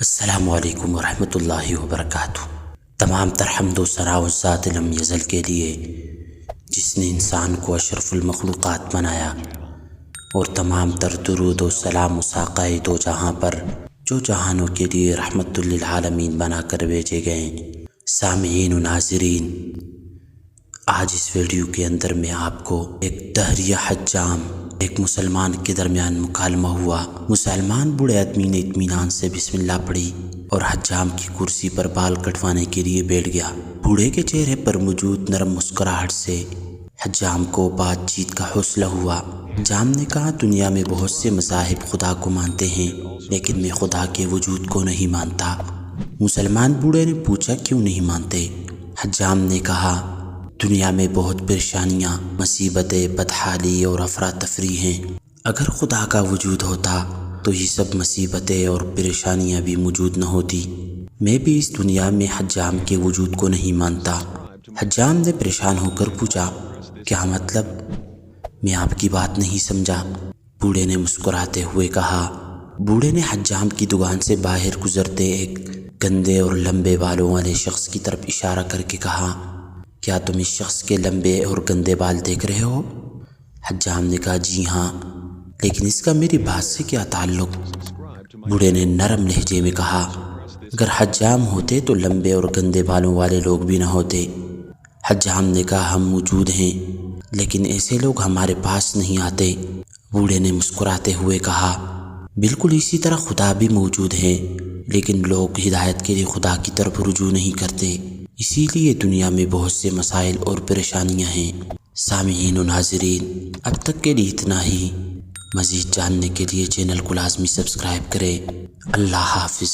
السلام علیکم ورحمۃ اللہ وبرکاتہ۔ تمام تر حمد و ثنا و ذات لم یزل کے لیے جس نے انسان کو اشرف المخلوقات بنایا، اور تمام تر درود و سلام و ساقائے دو جہاں پر جو جہانوں کے لیے رحمت للعالمین بنا کر بھیجے گئے۔ سامعین و ناظرین، آج اس ویڈیو کے اندر میں آپ کو ایک دہریہ حجام ایک مسلمان کے درمیان مکالمہ ہوا۔ مسلمان بوڑھے آدمی نے اطمینان سے بسم اللہ پڑھی اور حجام کی کرسی پر بال کٹوانے کے لیے بیٹھ گیا۔ بوڑھے کے چہرے پر موجود نرم مسکراہٹ سے حجام کو بات چیت کا حوصلہ ہوا۔ حجام نے کہا، دنیا میں بہت سے مذاہب خدا کو مانتے ہیں، لیکن میں خدا کے وجود کو نہیں مانتا۔ مسلمان بوڑھے نے پوچھا، کیوں نہیں مانتے؟ حجام نے کہا، دنیا میں بہت پریشانیاں، مصیبتیں، بدحالی اور افراتفری ہیں۔ اگر خدا کا وجود ہوتا تو یہ سب مصیبتیں اور پریشانیاں بھی موجود نہ ہوتی۔ میں بھی اس دنیا میں حجام کے وجود کو نہیں مانتا۔ حجام نے پریشان ہو کر پوچھا، کیا مطلب؟ میں آپ کی بات نہیں سمجھا۔ بوڑھے نے مسکراتے ہوئے کہا۔ بوڑھے نے حجام کی دکان سے باہر گزرتے ایک گندے اور لمبے بالوں والے شخص کی طرف اشارہ کر کے کہا، کیا تم اس شخص کے لمبے اور گندے بال دیکھ رہے ہو؟ حجام نے کہا، جی ہاں، لیکن اس کا میری بات سے کیا تعلق؟ بوڑھے نے نرم لہجے میں کہا، اگر حجام ہوتے تو لمبے اور گندے بالوں والے لوگ بھی نہ ہوتے۔ حجام نے کہا، ہم موجود ہیں، لیکن ایسے لوگ ہمارے پاس نہیں آتے۔ بوڑھے نے مسکراتے ہوئے کہا، بالکل اسی طرح خدا بھی موجود ہے، لیکن لوگ ہدایت کے لیے خدا کی طرف رجوع نہیں کرتے، اسی لیے دنیا میں بہت سے مسائل اور پریشانیاں ہیں۔ سامعین و ناظرین، اب تک کے لیے اتنا ہی۔ مزید جاننے کے لیے چینل کو لازمی سبسکرائب کریں۔ اللہ حافظ۔